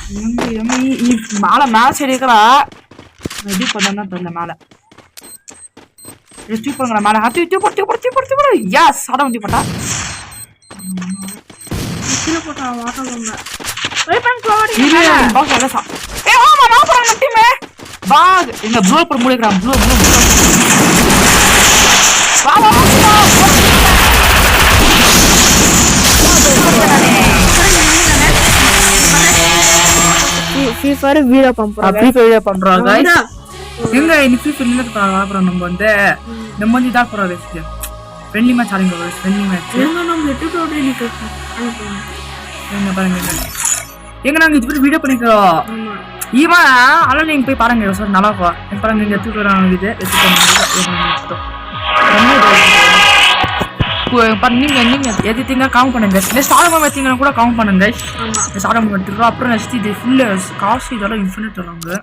மேல மேல சைடு இருக்கா எப்படி பண்ணா தெரியல மேல ரெஸ்ட் பண்ணுங்க மேல ஹாத்தி தூ எஸ் சாட வந்து போட்டா கீழ போட்டா வாட்ட போங்க வெயிட் பண்ணி போவாடி இல்ல பாஸ் வர சா ஆமா நான் போறேன் டீமே பாக் இந்த ப்ளூ போட முடியறான் ப்ளூ வா FIFA வீடியோ பண்றோம் गाइस எங்க இன்னைக்கு ஃபில்ல அப்புறம் நம்ம வந்து தான் போறோம் ரெஸ்ட் ஃப்ரெண்ட்லி மேட்ச் ஆடுங்க ஃப்ரெண்ட்லி மேட்ச் எங்க நம்ம டியூட்டோரியல் நிக்கு எங்க பாருங்க எங்க நாங்க இது வீடியோ பண்ணிக்கிறோம் ஈவா அல நீங்க போய் பாருங்க சார் நல்லா இருக்கும் பாருங்க இங்க டியூட்டோரியல் இது நீங்க எதிர்த்தீங்க கவுண்ட் பண்ணுங்க நெக்ஸ்ட் ஆல்பம் வச்சீங்கன்னா கூட கவுண்ட் பண்ணுங்க நெக்ஸ்ட் ஆல்பம் எடுத்துக்கிறோம் அப்புறம் நெக்ஸ்ட் இது ஃபுல் காசு இதெல்லாம் இன்ஃபினிட் வராங்க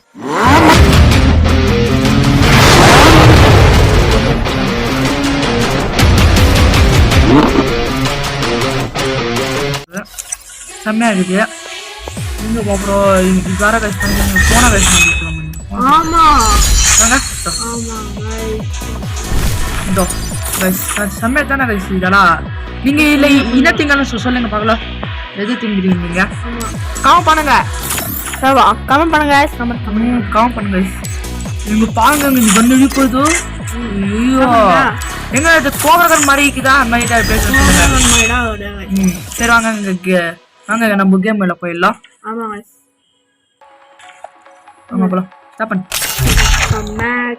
செம்மையா இருக்குது நீங்க அப்புறம் வேற கைஸ் பண்ணுங்க போன கைஸ் பண்ணிக்கலாம் ஆமா வாங்க ஆமா இதோ கைஸ் செம்மையா தானே கைஸ் இதெல்லாம் நீங்க இல்ல இன்னத்திங்கன்னு சொல்லுங்க பார்க்கலாம் எது திங்கிறீங்க நீங்க கமெண்ட் பண்ணுங்க சவா கமெண்ட் பண்ணுங்க கமெண்ட் பண்ணுங்க நீங்க பாருங்க நீங்க கண்ணு போகுது ஐயோ எங்க இது கோவரகன் மாதிரி இருக்குதா அந்த மாதிரி தான் பேசுறீங்க சரி வாங்க வாங்க நம்ம கேம் மேல போயிடலாம் ஆமா गाइस ஆமா போலாம் ஸ்டாப் பண்ணு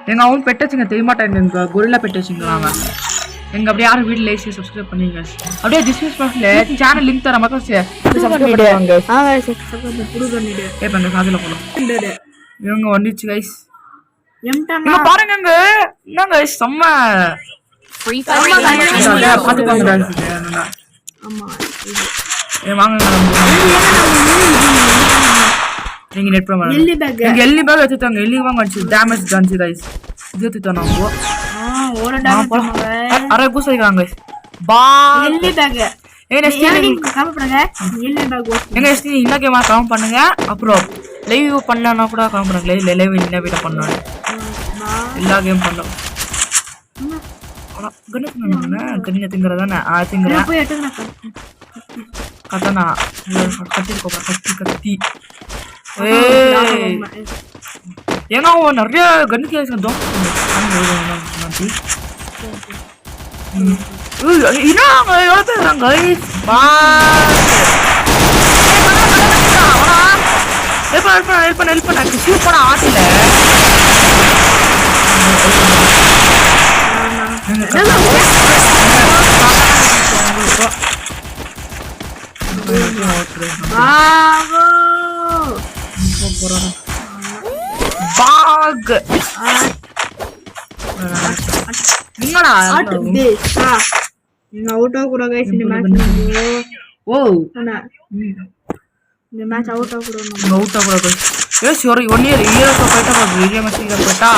எங்க அவங்க பெட் வச்சுங்க தெரிய மாட்டாங்க எங்க கொரில்லா பெட் வச்சுங்கறாங்க எங்க அப்படியே யாரும் வீடியோ லைக் சப்ஸ்கிரைப் பண்ணீங்க அப்படியே டிஸ்கிரிப்ஷன்ல சேனல் லிங்க் தர மக்கள் சப்ஸ்கிரைப் பண்ணுவாங்க गाइस சப்ஸ்கிரைப் புடு பண்ணிடு ஏய் பண்ணு காதுல போலாம் இவங்க வந்துச்சு गाइस எம்டாங்க இங்க பாருங்க என்ன गाइस செம்ம ஃப்ரீ ஃபயர் பாத்துக்கோங்க ஆமா ஏ வாங்க நீங்க நெட் ப்ரோ எல்லி பேக் எங்க எல்லி பேக் எடுத்துட்டாங்க எல்லி வாங்க அடிச்சு டேமேஜ் காஞ்சி गाइस இது எடுத்துட்டாங்க அவங்க ஓட டேமேஜ் அரே பூஸ் வைக்கறாங்க गाइस பா எல்லி பேக் ஏய் நெக்ஸ்ட் நீங்க கமெண்ட் பண்ணுங்க எல்லி பேக் எங்க நெக்ஸ்ட் இந்த கேமா கமெண்ட் பண்ணுங்க அப்புறம் லைவ் பண்ணலனா கூட கமெண்ட் பண்ணுங்க லைவ் என்ன வீடியோ பண்ணனும் எல்லா கேம் பண்ணலாம் கண்ணு திங்கறதானே திங்கற போய் எடுங்கடா கத்தனா கத்தி கோபா கத்தி ஏய் ஏன்னா நிறைய கண்ணு கேஸ் வந்தோம் இனாங்க எவ்வளோ பேசுறாங்க ஹெல்ப் பண்ண ஷூட் பண்ண ஆட்டில பாக் என்னடா அவுட் ஆக கூட गाइस இந்த மேட்ச் ஓ அண்ணா இந்த மேட்ச் அவுட் ஆக கூட அவுட் ஆக கூட ஏய் சாரி 1 இயர் போய்ட்டா வீடியோ மேட்ச் போய்ட்டா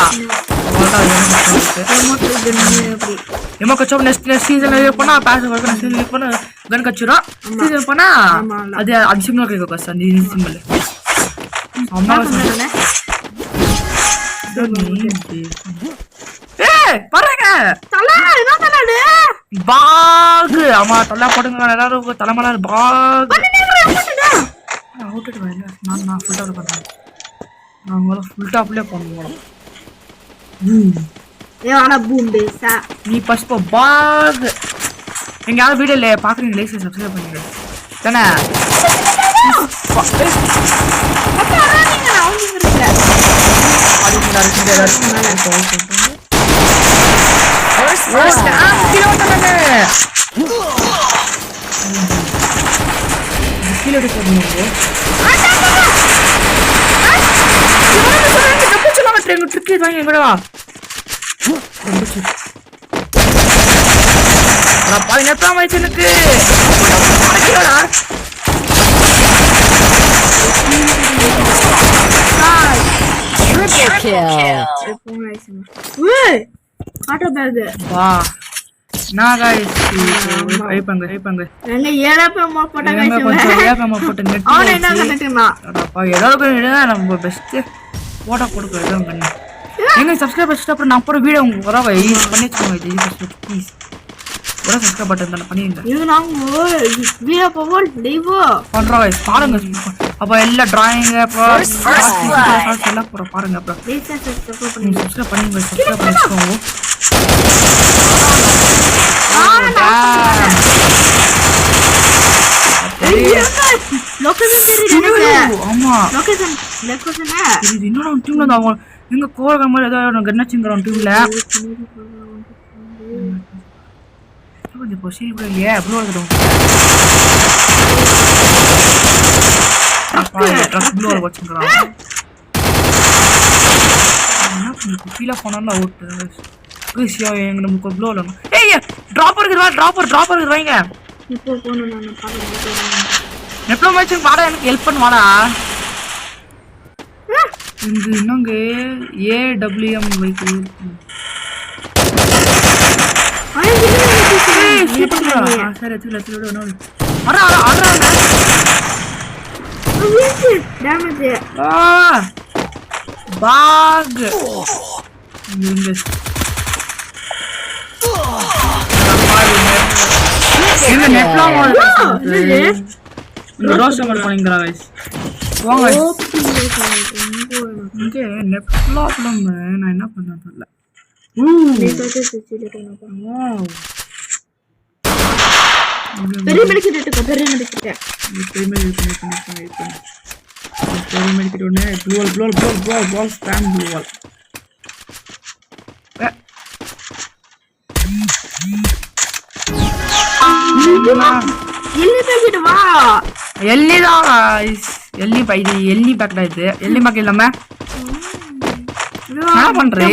எமோ கச்சோப் நெக்ஸ்ட் சீசன் பண்ணா பாஸ் வர்க்க சீசன் பண்ணா கன் கச்சுரா சீசன் பண்ணா அது சிம்பிள் கேக்க கஸ் அந்த சிம்பிள் அம்மா சொன்னே ஏய் பாருங்க தல என்ன தலடு பாக் அம்மா தல போடுங்க எல்லாரும் தலைமல பாக் அவுட் வரல நான் ஃபுல் டாப் பண்றேன் நான் ஃபுல் டாப்ல பண்ணுவோம் ஏ ஆனா பூம் பேசா நீ ஃபர்ஸ்ட் பாக் நீங்க யாரும் வீடியோல பாக்குறீங்க லைக் சப்ஸ்கிரைப் பண்ணுங்க தானே நீங்க அவங்க இருக்கீங்க அதுக்கு Triple kill. ஏய் ஆட்டோ பேக் வா நான் गाइस வைப்பாங்க எங்க ஏழப்பம் போட்டா गाइस கொஞ்சம் ஏகமா போட்டு நெட் அவன் என்ன கண்டுட்டா அடப்பா ஏதாவது பண்ணி நம்ம பெஸ்ட் போட்டா போடுங்க ஏதோ பண்ணி எங்க சப்ஸ்கிரைப் பண்ணிட்டு அப்புறம் நான் அப்புறம் வீடியோ உங்களுக்கு வர யூஸ் பண்ணி வச்சுக்கோங்க ப்ளீஸ் ஒரு சப்ஸ்கிரைப் பட்டன் தான பண்ணிடுங்க இது நாங்க வீடியோ போவோம் லைவ் பண்றோம் गाइस பாருங்க அப்ப எல்லா டிராயிங் அப்ப எல்லாம் போற பாருங்க அப்ப ப்ளீஸ் சப்ஸ்கிரைப் பண்ணுங்க சப்ஸ்கிரைப் பண்ணிக்கோங்க லொகேஷன் தெரியுது ஆமா லொகேஷன் இது இன்னொரு டீம்ல தான் அவங்க எங்க கோரக மாதிரி ஏதோ கண்ணச்சிங்கறோம் டீம்ல கொஞ்சம் பொசில் கூட இல்லையா அவ்வளோ இருக்கட்டும் ட்ரக் ப்ளோ வச்சுக்கிறான் என்ன பண்ணி கீழே போனாலும் அவுட் ஈஸியா எங்க நமக்கு ப்ளோ இல்ல ஏய் டிராப்பர் இருக்குடா டிராப்பர் வைங்க இப்போ போணும் நான் பாக்க நெப்லோ மேட்ச் பாட எனக்கு ஹெல்ப் பண்ணுவாடா இங்க இன்னங்க AWM வைக்கு சரி டேமேஜ் பாக் இந்த நெட்லாம் இந்த ரோஸ் நம்பர் பண்ணிங்கறா गाइस வாங்க இங்க நெட் ப்ராப்ளம் நான் என்ன பண்ணறது இல்ல பெரிய மெடிக்கிட்ட ஒண்ணே ப்ளூ ஸ்பாம் ப்ளூ எல்லி பேக்கெட் வா எல்லி தான் गाइस எல்லி பைடி எல்லி பேக்கெட் இது எல்லி பேக்கெட் இல்லாம என்ன பண்றே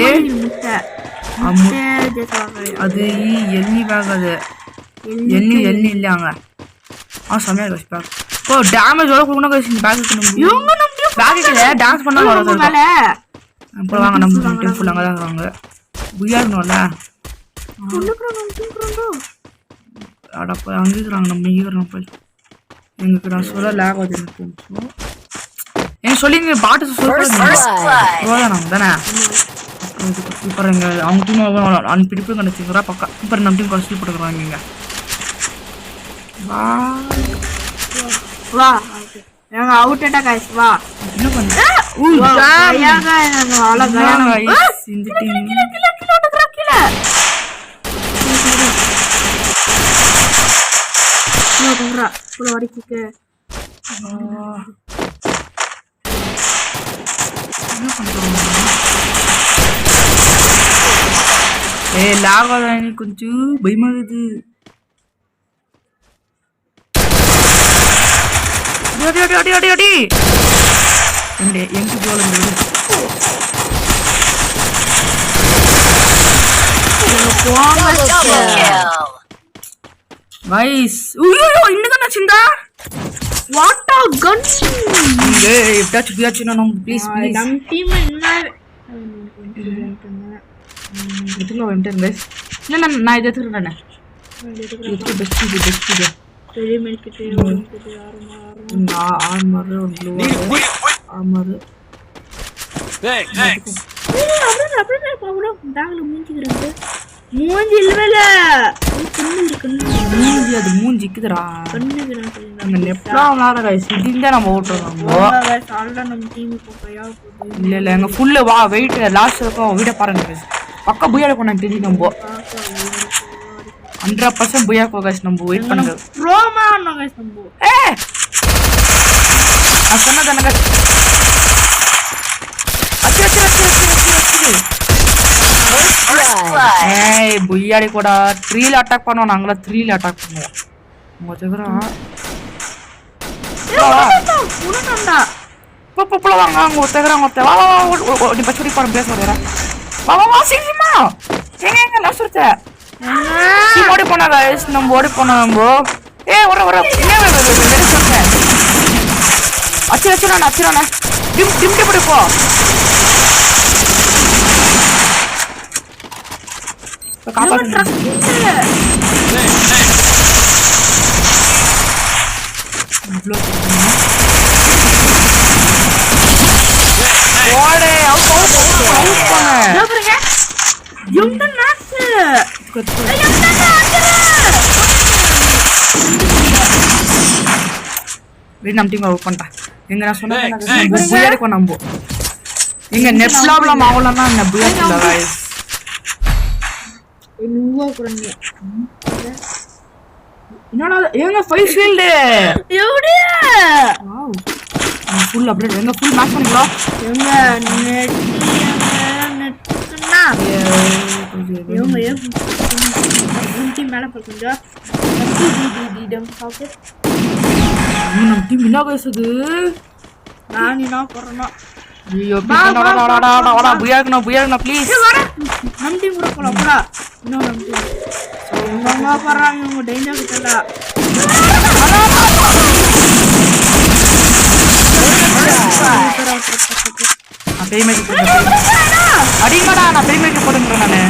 அது எல்லி பேக் அது எல்லி இல்லங்க சமையா गाइस பேக் ஓ டேமேஜ் வர குடுனா गाइस இந்த பேக் பண்ணு இவங்க நம்ம பேக்கெட்ல டான்ஸ் பண்ணா வரது அப்புறம் வாங்க நம்ம டீம் ஃபுல்லா அங்க தான் இருக்காங்க புயானோல அடப்பா அங்க இருக்காங்க நம்ம இங்க இருக்கோம் போய் எனக்கு நான் சொல்ல லாக் ஆகுது கொஞ்சம் ஏன் சொல்லிங்க பாட்டு சொல்றேன் நம்ம தானே இப்போ எங்க அவங்க டீம் அன்பிடிப்பு கண்டுச்சுங்கறா பக்கா இப்போ நம்ம டீம் கஷ்டம் போட்டுக்கறாங்க இங்க வா எங்க அவுட்டடா गाइस வா என்ன பண்ற யாங்க அழகா गाइस இந்த டீம் கீழ நோடறா புள்ள வடிக்கு என்ன பண்றாங்க ஏய் லாவாதா நீ கொஞ்சம் பயமாகுது அடி எங்க போல गाइस ஐயோ இன்னும் சிந்தா வாட் a gun இங்க டச் பியாச்சுனா நம்ம ப்ளீஸ் நம் டீம் என்ன இதுல வந்துட்டேன் गाइस இல்ல நான் இத எடுத்துறேன் இது பெஸ்ட் பெரிய மெடிக்கிட்ட ஆர்மர் ப்ளூ ஆர்மர் அப்படியே பாவுல பேக்ல மூஞ்சிக்குறது மூஞ்சி இல்லல மூஞ்சி அது மூஞ்சிக்குதுடா அந்த நெப்லா விளையாட गाइस இதுங்க நம்ம ஓட்டுறோம் நம்ம டீம் போயா இல்ல எங்க ஃபுல்ல வா வெயிட் லாஸ்ட் இருக்கும் வீடியோ பாருங்க गाइस பக்கா புயால கொண்டு தெரியும் நம்ம 100% புயா கோ गाइस நம்ம வெயிட் பண்ணுங்க ரோமா गाइस நம்ம சொன்னதானே ஏய் புய்யாடி கூட 3ல அட்டாக் பண்ணுவோம் நாங்கள 3ல அட்டாக் பண்ணுவோம் உங்க ஜெகரா உனண்டா போப்போல வாங்க அங்க ஒத்தகறாங்க வா வா நீ பச்சடி பாரு பேச வரடா வா சீக்கிரமா எங்க லாஸ்ட் சீ ஓடி போனா गाइस நம்ம ஓடி போனோம் ஏய் வர என்ன சொல்றேன் அச்சிரானே டிம் போடு போ காப்பாத்துங்க. இவ்ளோ போடுங்க. ஓடே அவுட் பண்ணு. பாருங்க எங்க நாக்கு வீடு நம்ம டீம் அவுட் பண்ணிட்டேன். எங்க நான் சொன்னேன் புயாடி நம்போ எங்க நெட் ப்ராப்ளம் ஆகலன்னா என்ன புயாடி இல்ல गाइस என்னவோ குறங்க என்னடா ஏங்க ஃபைல் ஷீல்ட் எவ்வடியா வாவ் ஃபுல் அப்டேட் எங்க ஃபுல் மேட்ச் பண்ணிங்களா எங்க நெட்னா இவங்க டீம் மேல போறீங்க டம் சாப்பிட்டு நம்ம டீம் என்ன பேசுது நான் என்ன போறேன்னா ஐயோ வாடா புயாடினா ப்ளீஸ் நம்ம டீம் கூட போறா இன்னும் நம்ம டீம் இவங்க போறாங்க இவங்க டேஞ்சர் கிட்டல நான் பேமெண்ட் அடிங்கடா நான் பேமெண்ட் போடுங்கறேன் நானு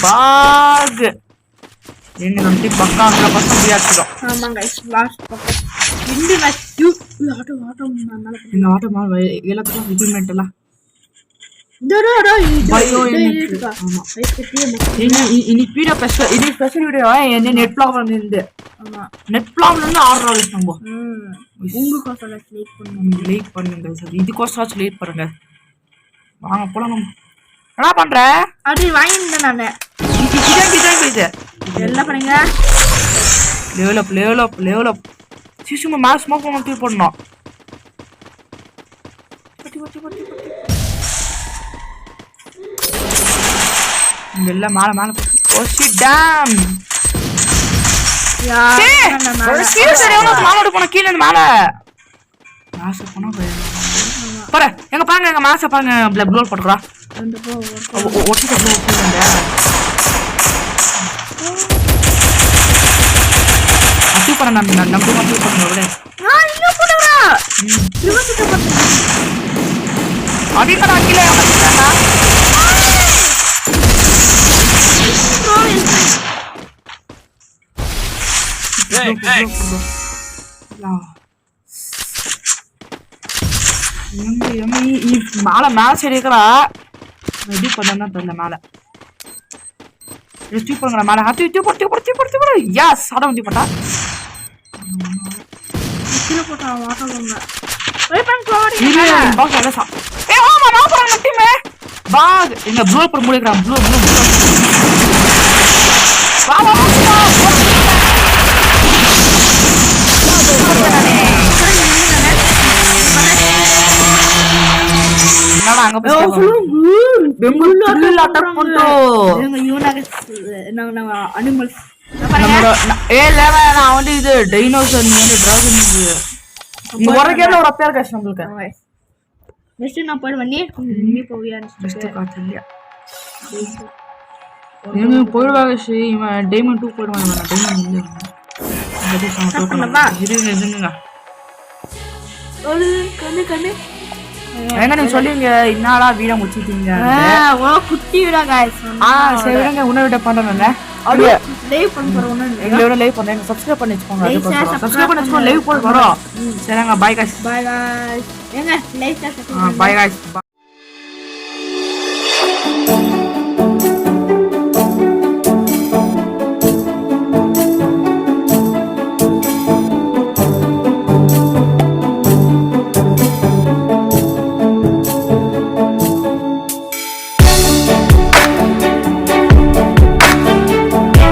பாக் எங்க நம்ம டீம் பக்கா 100% வியாச்சிடும் ஆமாங்க லாஸ்ட் பக்கம் இந்த மேட்ச் ஆட்டோ மேல இந்த ஆட்டோமா எல்லாத்துக்கும் ரிப்பீட்மெண்ட் எல்லாம் டரடா பயோ எனக்கு ஆமா இன்னைக்கு வீடியோ ஸ்பெஷல் வீடியோ என்ன நெட் ப்ளாக்ல இருந்து ஆமா நெட் ப்ளாக்ல இருந்து ஆர்டர் நம்ம உங்க கோசல லைக் பண்ணுங்க சார் இதுக்கோசம் லேட் பண்ணுங்க வாங்க போலாம் நம்ம என்ன பண்ற அது வாங்கிட்டேன் நானு இது என்ன பண்ணீங்க லெவல் அப் சிசுமா மேட்ச் ஸ்மோக் பண்ண தூக்கி போடணும் பட்டி இல்ல மேல ஓ ஷிட் டாம் யா ஒரு சீரியஸ் சரியான மாலோட போன கீழ இருந்து மேல மேட்ச் போனா பாரு எங்க பாருங்க எங்க மேட்ச் பாருங்க ப்ளட் ப்ளோல் போடுறா அந்த போ ஒட்டிட்டு போறீங்க அத்தி பண்ண நம்ம அத்தி பண்ணுங்க நான் இங்க போடுறா இவங்கிட்ட பத்து அடிக்கடா கீழ வந்துட்டானா மேல மேட்ச் எடுக்கிறா எப்படி பண்ணா தெரியல மேல ரெஸ்ட் பண்ணுங்க மேல ஹத்தி போட்டு யாஸ் அட வந்து போட்டா கீழ போட்டா வாட்டங்க வெயிட் பண்ணு கோடி இல்ல பாஸ் அத சா ஏய் ஆமா நான் போறேன் டீமே பாக் இந்த ப்ளூ போட முடியறா ப்ளூ வா என்னடா அங்க போய் பெங்களூர்ல அட்டாக் பண்ணிட்டோ எங்க யூனாக நாங்க அனிமல்ஸ் நான் வந்து இது டைனோசர் நீ வந்து டிராகன் இது இங்க ஒரு கேம்ல ஒரு பேர் கஷ்டம் உங்களுக்கு நெக்ஸ்ட் நான் போய் பண்ணி நீ போவியா நெக்ஸ்ட் காட்சியா நீங்க போய்வாங்க ஸ்ரீ இவன் டைமண்ட் 2 போடுவாங்க நான் டைமண்ட் இல்ல அது சவுண்ட் இருங்க ஒரு கண்ணு ஏங்க நீங்க சொல்லுங்க என்னடா வீடியோ முடிச்சிட்டீங்க ஓ குட்டி வீடியோ गाइस சரி விடுங்க உன்ன விட பண்றேன்ல அப்படியே லைவ் பண்ண போறோம் எங்களோட லைவ் பண்ணுங்க சப்ஸ்கிரைப் பண்ணி வச்சுக்கோங்க அதுக்கு சப்ஸ்கிரைப் பண்ணி வச்சுக்கோங்க லைவ் போய் வரோம் சரிங்க பை गाइस பை गाइस ஏங்க லைக் பை गाइस